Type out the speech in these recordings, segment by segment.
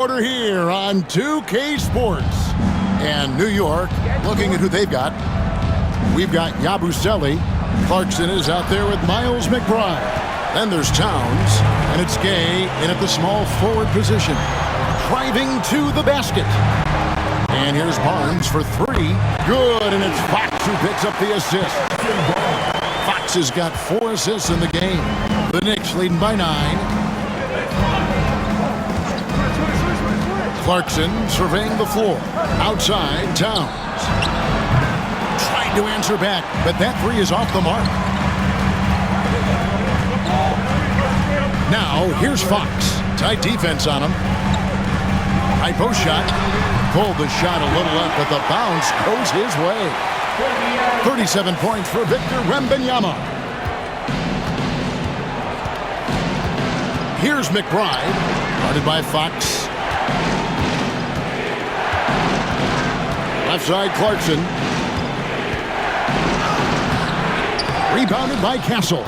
Order here on 2K Sports. And New York, looking at who they've got. We've got Yabusele. Clarkson is out there with Miles McBride. Then there's Towns, and it's Gay in at the small forward position. Driving to the basket. And here's Barnes for three. Good, and it's Fox who picks up the assist. Fox has got 4 assists in the game. The Knicks leading by 9. Clarkson surveying the floor. Outside, Towns. Tried to answer back, but that three is off the mark. Now, here's Fox. Tight defense on him. High post shot. Pulled the shot a little up, but the bounce goes his way. 37 points for Victor Wembanyama. Here's McBride. Guarded by Fox. Left side, Clarkson. Rebounded by Castle.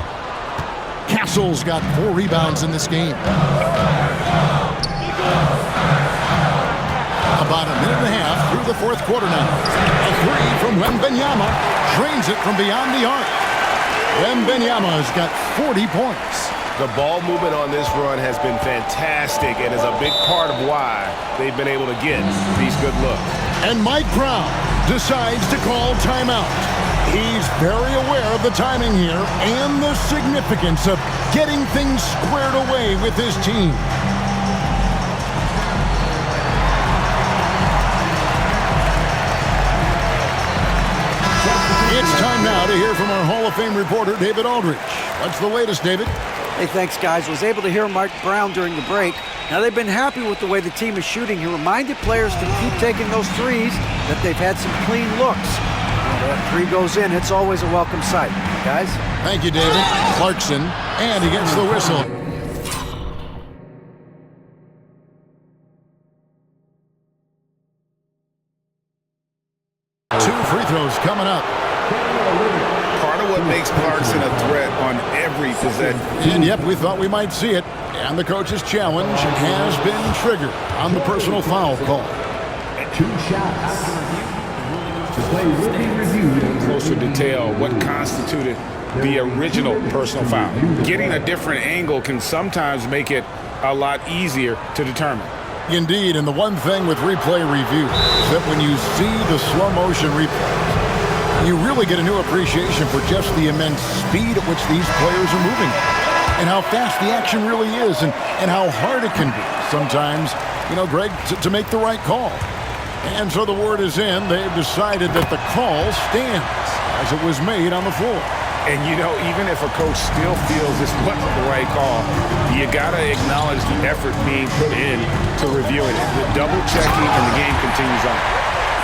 Castle's got 4 rebounds in this game. About a minute and a half through the fourth quarter now. A three from Wembanyama. Drains it from beyond the arc. Wembanyama's got 40 points. The ball movement on this run has been fantastic and is a big part of why they've been able to get these good looks. And Mike Brown decides to call timeout. He's very aware of the timing here and the significance of getting things squared away with his team. It's time now to hear from our Hall of Fame reporter, David Aldridge. What's the latest, David? Hey, thanks, guys. Was able to hear Mike Brown during the break. Now, they've been happy with the way the team is shooting. He reminded players to keep taking those threes, that they've had some clean looks. When that three goes in, it's always a welcome sight. Guys? Thank you, David. Clarkson, and he gets the whistle. Two free throws coming up. Part of what makes Clarkson a threat on every possession. And yep, we thought we might see it. And the coach's challenge has been triggered on the personal foul call. 2 shots. The play will be reviewed. Closer detail what constituted the original personal foul. Getting a different angle can sometimes make it a lot easier to determine. Indeed, and the one thing with replay review is that when you see the slow motion replay, you really get a new appreciation for just the immense speed at which these players are moving and how fast the action really is and how hard it can be sometimes, Greg, to make the right call. And so the word is in. They've decided that the call stands as it was made on the floor. And, even if a coach still feels this wasn't the right call, you got to acknowledge the effort being put in to reviewing it. The double checking and the game continues on.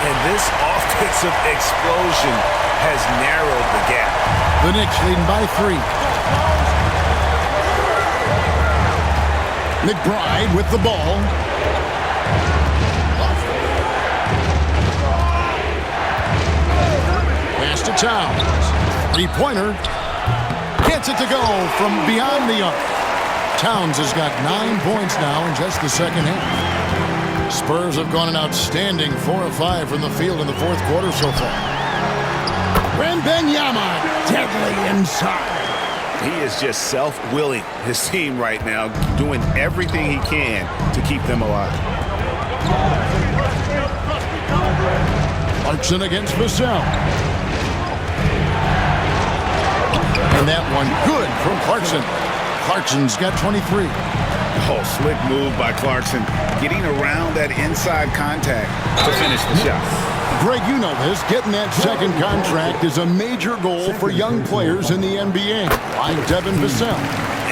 And this offensive explosion has narrowed the gap. The Knicks leading by 3. McBride with the ball. Pass to Towns. 3-pointer. Gets it to go from beyond the arc. Towns has got 9 points now in just the second half. Spurs have gone an outstanding 4 of 5 from the field in the fourth quarter so far. Wembanyama deadly inside. He is just self-willing his team right now, doing everything he can to keep them alive. Clarkson against Vassell. And that one good from Clarkson. Clarkson's got 23. Oh, slick move by Clarkson, getting around that inside contact to finish the shot. Greg, you know this. Getting that second contract is a major goal for young players in the NBA, like Devin Vassell.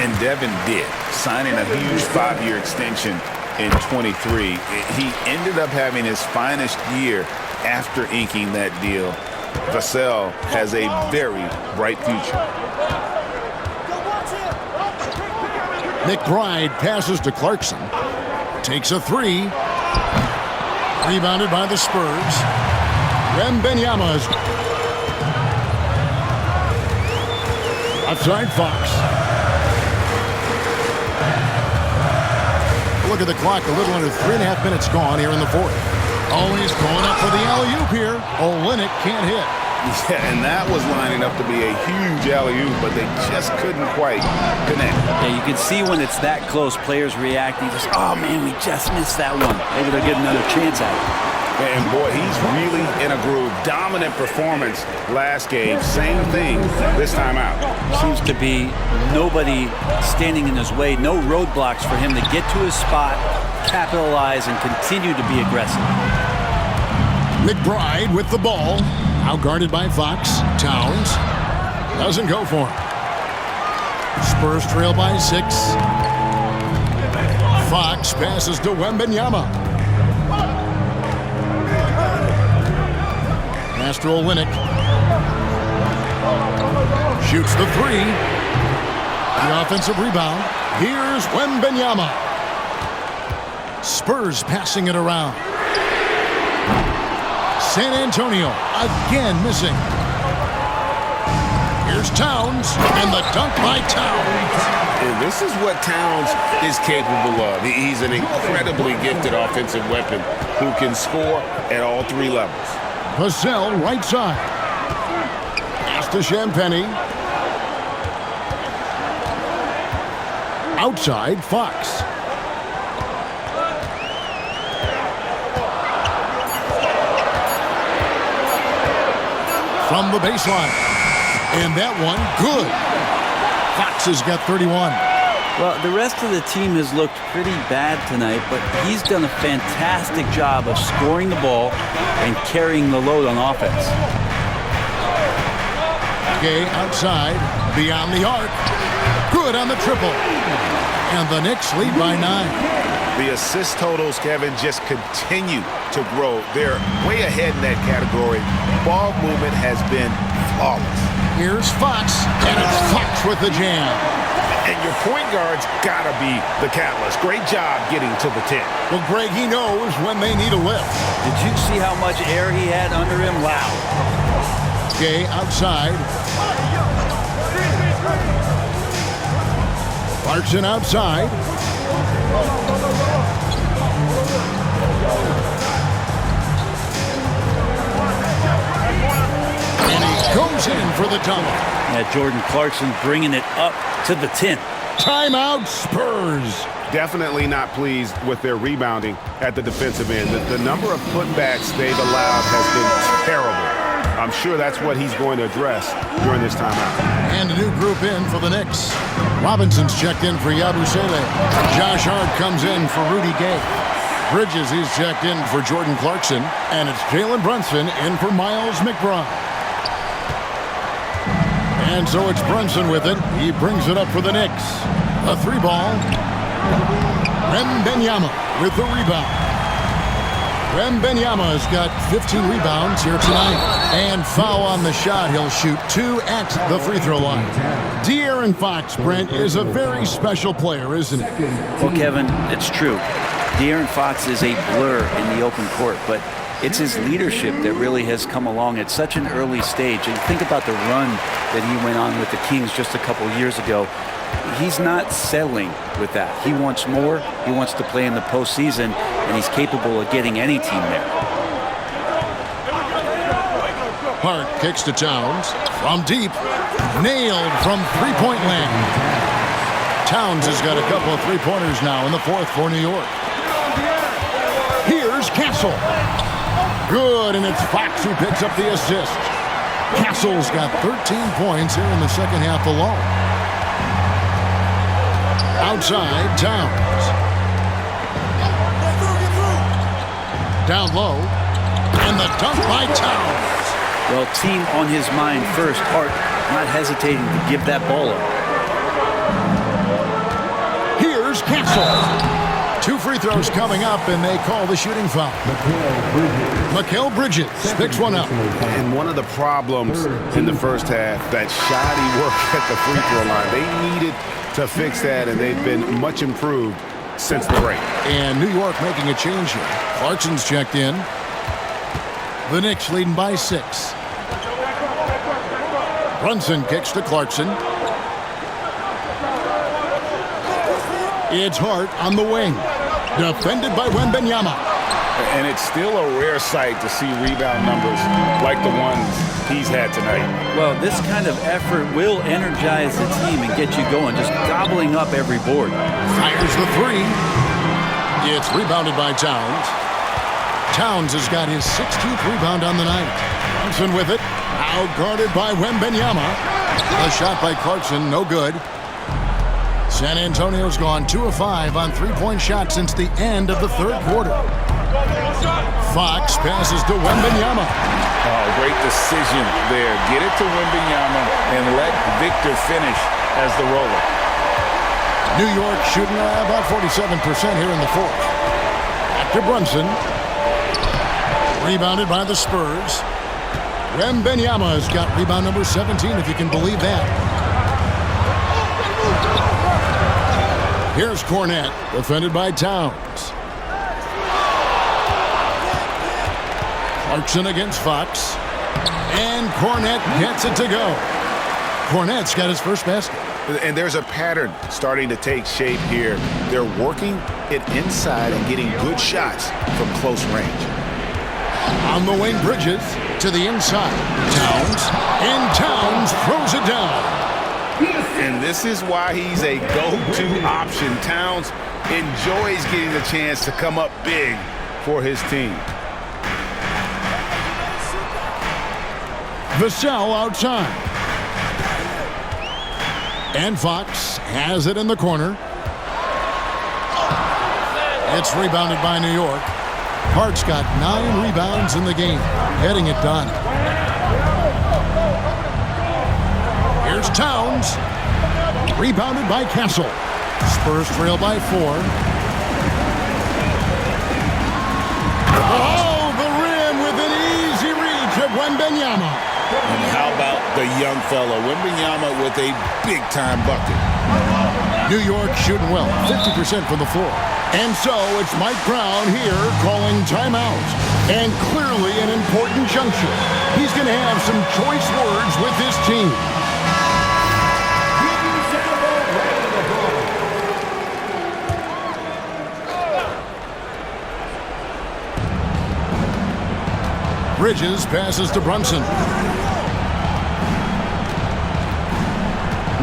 And Devin did, signing a huge 5-year extension in 23. He ended up having his finest year after inking that deal. Vassell has a very bright future. McBride passes to Clarkson. Takes a 3. Rebounded by the Spurs. Wembanyama's outside Fox. Look at the clock. A little under 3.5 minutes gone here in the fourth. Oh, he's going up for the alley-oop here. Olynyk can't hit. Yeah, and that was lining up to be a huge alley-oop, but they just couldn't quite connect. Yeah, you can see when it's that close, players reacting. Just, oh, man, we just missed that one. Maybe they'll get another chance at it. And, boy, he's really in a groove. Dominant performance last game. Same thing this time out. Seems to be nobody standing in his way. No roadblocks for him to get to his spot, capitalize, and continue to be aggressive. McBride with the ball. Out guarded by Fox. Towns doesn't go for him. Spurs trail by 6. Fox passes to Wembanyama. Pass to Olynyk. Shoots the 3. The offensive rebound. Here's Wembanyama. Spurs passing it around. San Antonio again missing. Here's Towns, and the dunk by Towns. And this is what Towns is capable of. He's an incredibly gifted offensive weapon who can score at all 3 levels. Vassell, right side. Pass to Champagny. Outside, Fox. From the baseline. And that one, good. Fox has got 31. Well, the rest of the team has looked pretty bad tonight, but he's done a fantastic job of scoring the ball and carrying the load on offense. Gay outside, beyond the arc. Good on the triple. And the Knicks lead by 9. The assist totals, Kevin, just continue to grow. They're way ahead in that category. Ball movement has been flawless. Here's Fox, and it's Fox with the jam. And your point guard's got to be the catalyst. Great job getting to the 10. Well, Greg, he knows when they need a lift. Did you see how much air he had under him? Wow. Gay outside. Clarkson outside. And he goes in for the tunnel. Yeah, Jordan Clarkson bringing it up to the 10. Timeout, Spurs. Definitely not pleased with their rebounding at the defensive end. The number of putbacks they've allowed has been terrible. I'm sure that's what he's going to address during this timeout. And a new group in for the Knicks. Robinson's checked in for Yabusele. Josh Hart comes in for Rudy Gay. Bridges is checked in for Jordan Clarkson. And it's Jalen Brunson in for Miles McBride. And so it's Brunson with it. He brings it up for the Knicks. A 3-ball. Wembanyama with the rebound. Wembanyama has got 15 rebounds here tonight. And foul on the shot. He'll shoot 2 at the free throw line. De'Aaron Fox, Brent, is a very special player, isn't he? Well, Kevin, it's true. De'Aaron Fox is a blur in the open court, but it's his leadership that really has come along at such an early stage. And think about the run that he went on with the Kings just a couple years ago. He's not settling with that. He wants more. He wants to play in the postseason, and he's capable of getting any team there. Hart kicks to Towns. From deep. Nailed from three-point land. Towns has got a couple of three-pointers now in the fourth for New York. Here's Castle. Good, and it's Fox who picks up the assist. Castle's got 13 points here in the second half alone. Outside, Towns. Down low. And the dunk by Towns. Well, team on his mind first. Hart not hesitating to give that ball up. Here's Castle. 2 free throws coming up, and they call the shooting foul. Mikal Bridges picks one up. And one of the problems in the first half, that shoddy work at the free throw line. They needed to fix that, and they've been much improved since the break. And New York making a change here. Clarkson's checked in. The Knicks leading by 6. Brunson kicks to Clarkson. It's Hart on the wing. Defended by Wembanyama. And it's still a rare sight to see rebound numbers like the ones he's had tonight. Well, this kind of effort will energize the team and get you going, just gobbling up every board. Fires the three. It's rebounded by Towns. Towns has got his 16th rebound on the night. Thompson with it. Out guarded by Wembanyama. A shot by Clarkson, no good. San Antonio's gone 2 of 5 on three-point shots since the end of the third quarter. Fox passes to Wembanyama. Oh, great decision there. Get it to Wembanyama and let Victor finish as the roller. New York shooting about 47% here in the fourth. Back to Brunson. Rebounded by the Spurs. Wembanyama has got rebound number 17, if you can believe that. Here's Cornette, defended by Towns. Clarkson against Fox. And Cornette gets it to go. Cornette's got his first basket. And there's a pattern starting to take shape here. They're working it inside and getting good shots from close range. On the wing, Bridges to the inside. Towns. And Towns throws it down. And this is why he's a go-to option. Towns enjoys getting the chance to come up big for his team. Vassell outside. And Fox has it in the corner. It's rebounded by New York. Hart's got 9 rebounds in the game, getting it done. Here's Towns. Rebounded by Castle. Spurs trail by 4. Oh, the rim with an easy reach of Wembanyama. And how about the young fella, Wembanyama, with a big-time bucket. New York shooting well, 50% from the floor. And so it's Mike Brown here calling timeout. And clearly an important juncture. He's going to have some choice words with this team. Bridges passes to Brunson.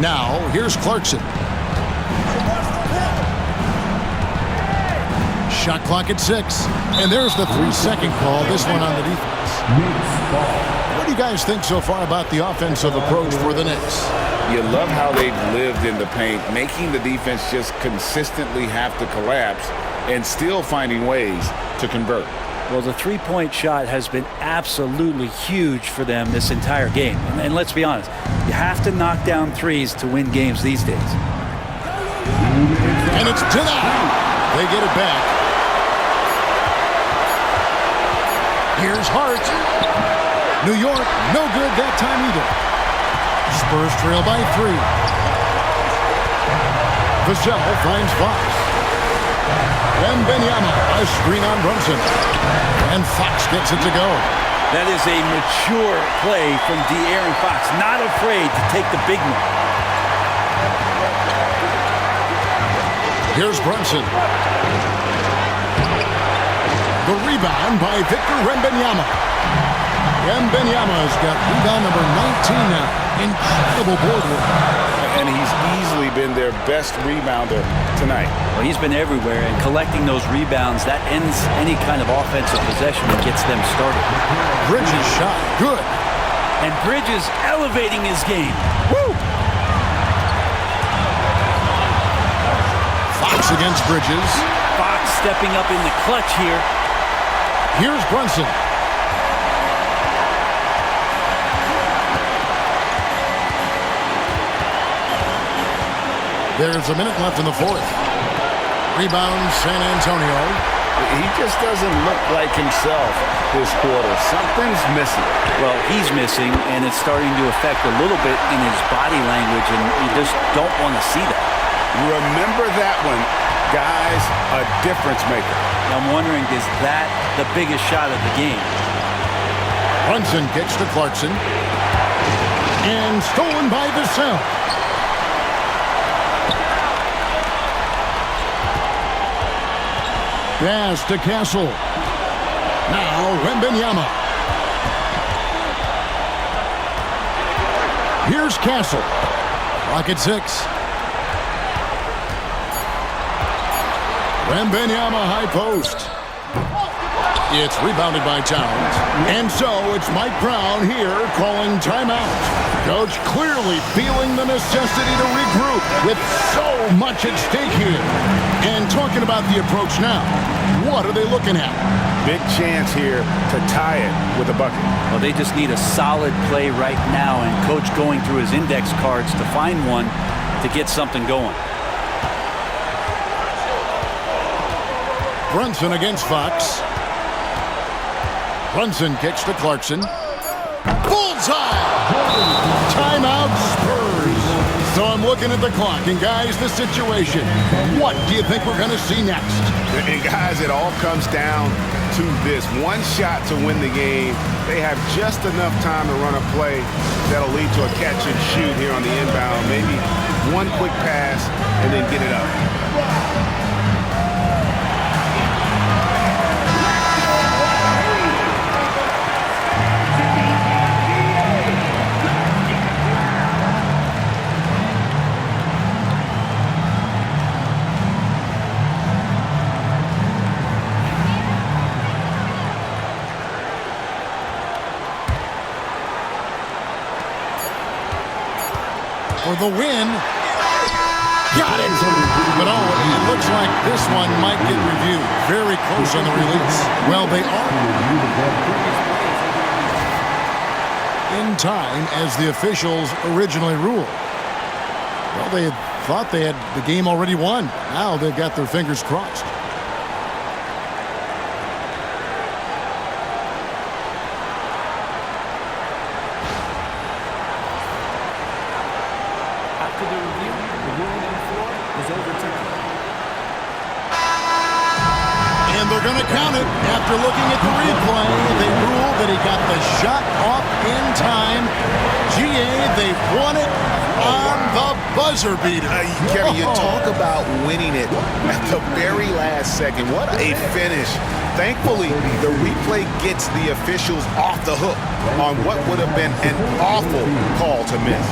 Now, here's Clarkson. Shot clock at 6. And there's the 3-second call, this one on the defense. What do you guys think so far about the offensive approach for the Knicks? You love how they've lived in the paint, making the defense just consistently have to collapse and still finding ways to convert. Well, the three-point shot has been absolutely huge for them this entire game. And let's be honest, you have to knock down threes to win games these days. And it's to that. They get it back. Here's Hart. New York, no good that time either. Spurs trail by 3. Vassell finds Fox. Wembanyama, a screen on Brunson. And Fox gets it to go. That is a mature play from De'Aaron Fox. Not afraid to take the big one. Here's Brunson. The rebound by Victor Wembanyama. Wembanyama's got rebound number 19 now. Incredible board work. And he's easily been their best rebounder tonight. Well, he's been everywhere, and collecting those rebounds, that ends any kind of offensive possession and gets them started. Bridges shot, good. And Bridges elevating his game. Woo! Fox against Bridges. Fox stepping up in the clutch here. Here's Brunson. There's a minute left in the fourth. Rebound, San Antonio. He just doesn't look like himself this quarter. Something's missing. Well, he's missing, and it's starting to affect a little bit in his body language, and you just don't want to see that. Remember that one. Guys, a difference maker. I'm wondering, is that the biggest shot of the game? Brunson gets to Clarkson. And stolen by Vassell. Pass to Castle. Now Wembanyama. Here's Castle. Clock at 6. Wembanyama high post. It's rebounded by Towns. And so it's Mike Brown here calling timeout. Coach clearly feeling the necessity to regroup with so much at stake here. And talking about the approach now, what are they looking at? Big chance here to tie it with a bucket. Well, they just need a solid play right now, and Coach going through his index cards to find one to get something going. Brunson against Fox. Brunson kicks to Clarkson. Bullseye! Timeout Spurs. So I'm looking at the clock, and guys, the situation. What do you think we're going to see next? And guys, it all comes down to this. One shot to win the game. They have just enough time to run a play that'll lead to a catch and shoot here on the inbound. Maybe one quick pass and then get it up. For the win. Got it. But it looks like this one might get reviewed. Very close on the release. Well, they are in time as the officials originally ruled. Well, they had thought they had the game already won. Now they've got their fingers crossed. And they're going to count it. After looking at the replay, they rule that he got the shot off in time. GA, they've won it on the buzzer beater. Kevin, you talk about winning it at the very last second. What a finish. Thankfully, the replay gets the officials off the hook on what would have been an awful call to miss.